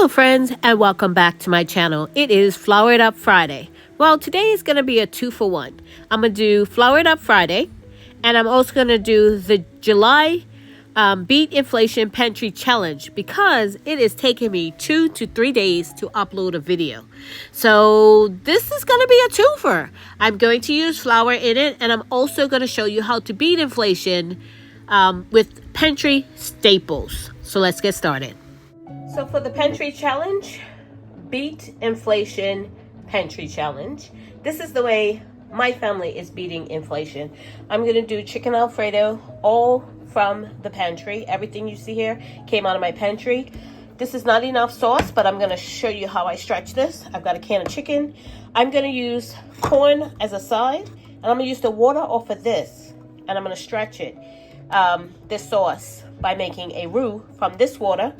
Hello friends, and welcome back to my channel. It is Flour It Up Friday. Well, today is going to be a 2-for-1. I'm going to do Flour It Up Friday, and I'm also going to do the July Beat Inflation Pantry Challenge because it is taking me 2 to 3 days to upload a video. So this is going to be a twofer. I'm going to use flour in it, and I'm also going to show you how to beat inflation with pantry staples. So let's get started. So for the pantry challenge, beat inflation pantry challenge, this is the way my family is beating inflation. I'm going to do chicken Alfredo, all from the pantry. Everything you see here came out of my pantry. This is not enough sauce, but I'm going to show you how I stretch this. I've got a can of chicken. I'm going to use corn as a side, and I'm going to use the water off of this, and I'm going to stretch it, this sauce, by making a roux from this water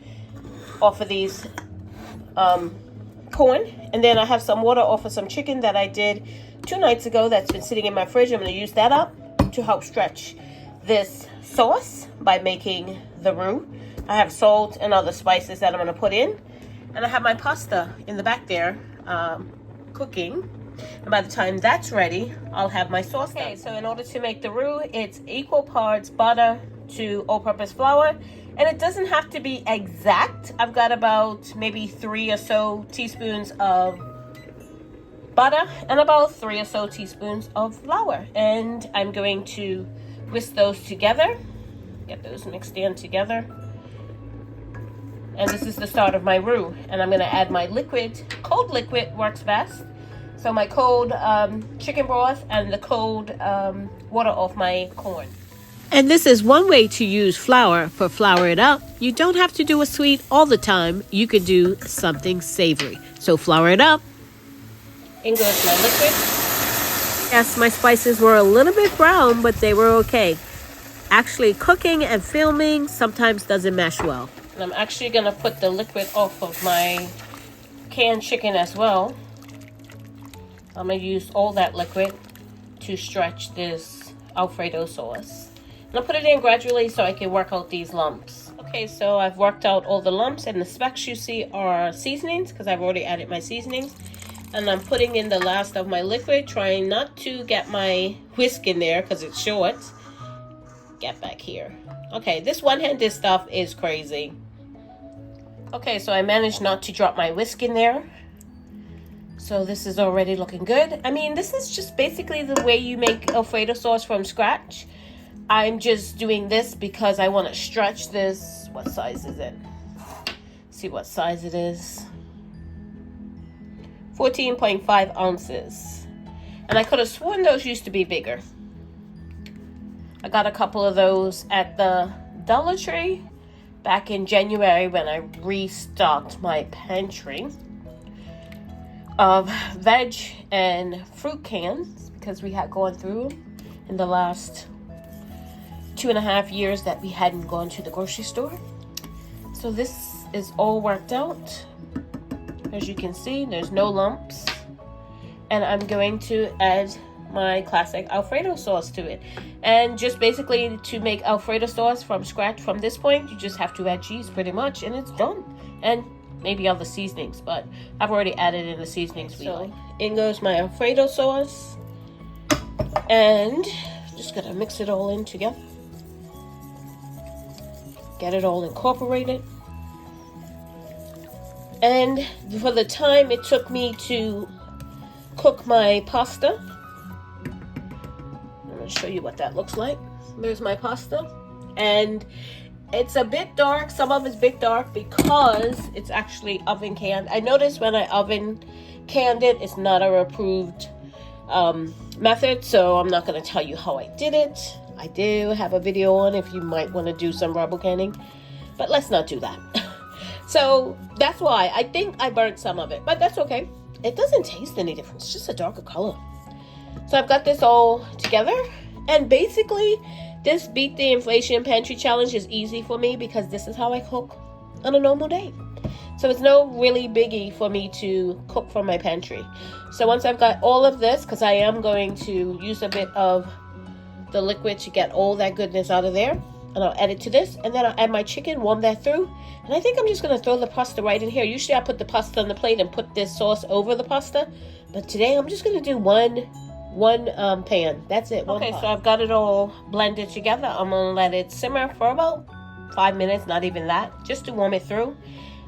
off of these corn. And then I have some water off of some chicken that I did 2 nights ago that's been sitting in my fridge. I'm going to use that up to help stretch this sauce by making the roux. I have salt and other spices that I'm going to put in, and I have my pasta in the back there cooking, and by the time that's ready I'll have my sauce done. Okay, so in order to make the roux, it's equal parts butter to all-purpose flour. And it doesn't have to be exact. I've got about maybe 3 or so teaspoons of butter and about 3 or so teaspoons of flour. And I'm going to whisk those together, get those mixed in together. And this is the start of my roux. And I'm going to add my liquid. Cold liquid works best. So my cold chicken broth and the cold water off my corn. And this is one way to use flour for Flour It Up. You don't have to do a sweet all the time. You could do something savory. So flour it up. In goes my liquid. Yes, my spices were a little bit brown, but they were okay. Actually, cooking and filming sometimes doesn't mesh well. And I'm actually going to put the liquid off of my canned chicken as well. I'm going to use all that liquid to stretch this Alfredo sauce. I'll put it in gradually so I can work out these lumps. Okay, so I've worked out all the lumps, and the specks you see are seasonings because I've already added my seasonings. And I'm putting in the last of my liquid, trying not to get my whisk in there because it's short. Get back here. Okay, this one-handed stuff is crazy. Okay, so I managed not to drop my whisk in there. So this is already looking good. I mean, this is just basically the way you make Alfredo sauce from scratch. I'm just doing this because I want to stretch this. What size is it? See what size it is. 14.5 ounces. And I could have sworn those used to be bigger. I got a couple of those at the Dollar Tree back in January when I restocked my pantry of veg and fruit cans because we had gone through in the last 2.5 years that we hadn't gone to the grocery store. So this is all worked out. As you can see, there's no lumps. And I'm going to add my classic Alfredo sauce to it. And just basically to make Alfredo sauce from scratch from this point, you just have to add cheese pretty much and it's done. And maybe other seasonings, but I've already added in the seasonings. So in goes my Alfredo sauce. And just gonna mix it all in together. Get it all incorporated. And for the time it took me to cook my pasta, I'm going to show you what that looks like. There's my pasta. And it's a bit dark. Some of it's a bit dark because it's actually oven canned. I noticed when I oven canned it, it's not a approved method. So I'm not going to tell you how I did it. I do have a video on if you might want to do some rubber canning, but let's not do that. So that's why I think I burnt some of it, but that's okay. It doesn't taste any different. It's just a darker color. So I've got this all together, and basically this Beat the Inflation Pantry Challenge is easy for me because this is how I cook on a normal day. So it's no really biggie for me to cook from my pantry. So once I've got all of this, because I am going to use a bit of the liquid to get all that goodness out of there, and I'll add it to this, and then I'll add my chicken, warm that through, and I think I'm just going to throw the pasta right in here. Usually I put the pasta on the plate and put this sauce over the pasta, but today I'm just going to do one pan. That's it. Okay, so I've got it all blended together. I'm going to let it simmer for about 5 minutes, not even that, just to warm it through.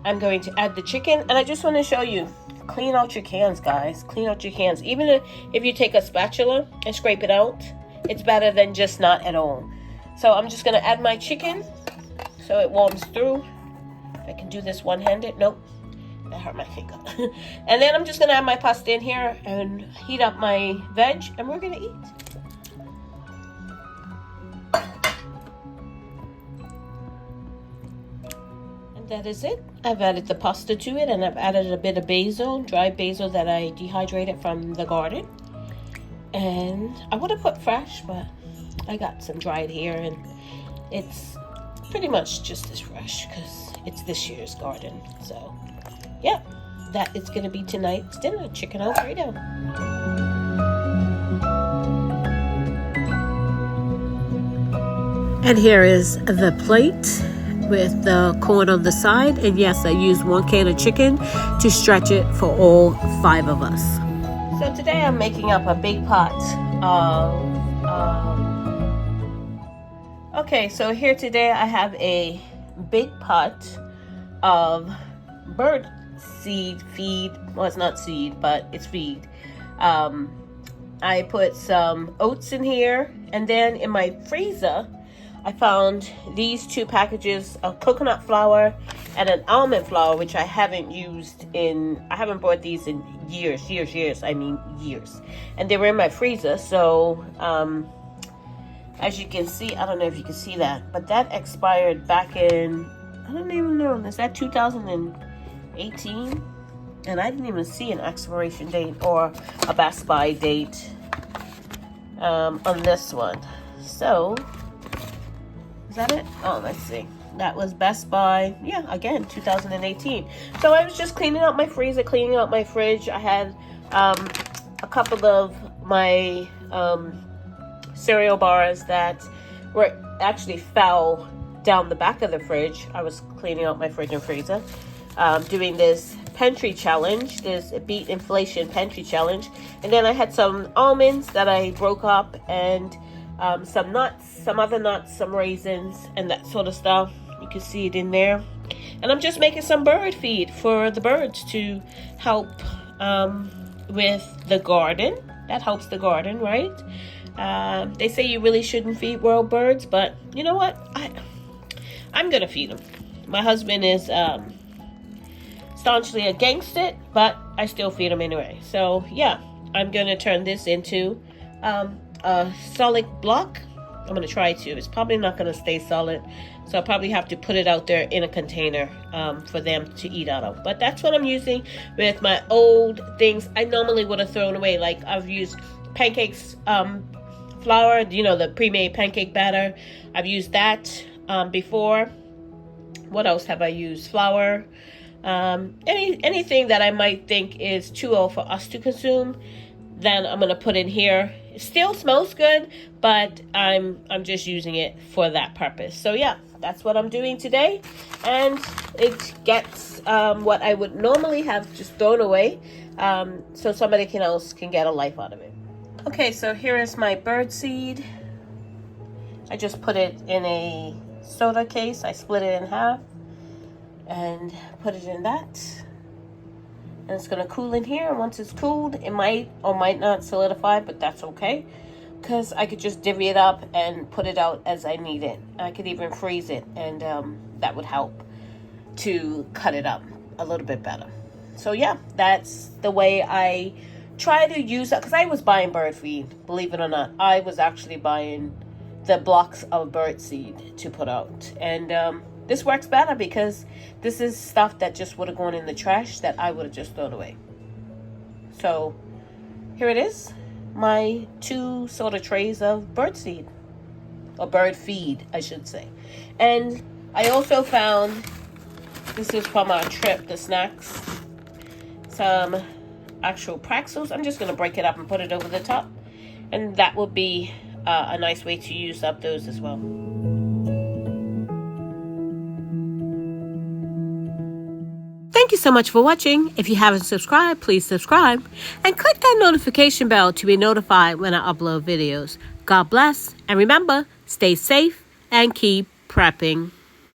I'm going to add the chicken, and I just want to show you, clean out your cans, guys. Clean out your cans. Even if you take a spatula and scrape it out, it's better than just not at all. So I'm just going to add my chicken so it warms through. I can do this one-handed. Nope, that hurt my finger. And then I'm just going to add my pasta in here and heat up my veg, and we're going to eat. And that is it. I've added the pasta to it, and I've added a bit of basil, dried basil that I dehydrated from the garden. And I would have put fresh, but I got some dried here, and it's pretty much just as fresh because it's this year's garden. So yeah, that is going to be tonight's dinner, chicken Alfredo. And here is the plate with the corn on the side, and yes, I used 1 can of chicken to stretch it for all 5 of us. So today I'm making up a big pot of okay, so here today I have a big pot of bird seed feed. Well, it's not seed, but it's feed. I put some oats in here, and then in my freezer I found these 2 packages of coconut flour and an almond flour, which I haven't used I haven't bought these in years, I mean years. And they were in my freezer, so as you can see, I don't know if you can see that, but that expired back in, I don't even know, is that 2018? And I didn't even see an expiration date or a Best Buy date on this one. So is that it? Oh, let's see. That was Best Buy. Yeah, again, 2018. So I was just cleaning out my freezer, cleaning out my fridge. I had a couple of my cereal bars that were actually fell down the back of the fridge. I was cleaning out my fridge and freezer, doing this Pantry challenge, this beat inflation Pantry challenge. And then I had some almonds that I broke up, and some nuts, some other nuts, some raisins, and that sort of stuff. You can see it in there. And I'm just making some bird feed for the birds to help with the garden. That helps the garden, right? They say you really shouldn't feed wild birds, but you know what? I'm gonna feed them. My husband is staunchly against it, but I still feed them anyway. So yeah, I'm gonna turn this into a solid block. I'm gonna try to. It's probably not gonna stay solid, so I'll probably have to put it out there in a container for them to eat out of. But that's what I'm using with my old things I normally would have thrown away. Like I've used pancakes flour, you know, the pre-made pancake batter. I've used that before. What else have I used? Flour. Anything that I might think is too old for us to consume, then I'm gonna put in here. It still smells good, but I'm just using it for that purpose. So yeah, that's what I'm doing today, and it gets what I would normally have just thrown away, so somebody else can get a life out of it. Okay, so here is my bird seed. I just put it in a soda case. I split it in half and put it in that. And it's going to cool in here. And once it's cooled, it might or might not solidify, but that's okay, because I could just divvy it up and put it out as I need it. I could even freeze it, and that would help to cut it up a little bit better. So yeah, that's the way I try to use it, because I was buying bird feed, believe it or not. I was actually buying the blocks of bird seed to put out, and this works better because this is stuff that just would have gone in the trash that I would have just thrown away. So here it is, my 2 sort of trays of bird seed, or bird feed, I should say. And I also found, this is from our trip, the snacks, some actual pretzels. I'm just going to break it up and put it over the top, and that will be a nice way to use up those as well. Thank you so much for watching. If you haven't subscribed, please subscribe and click that notification bell to be notified when I upload videos. God bless, and remember, stay safe and keep prepping.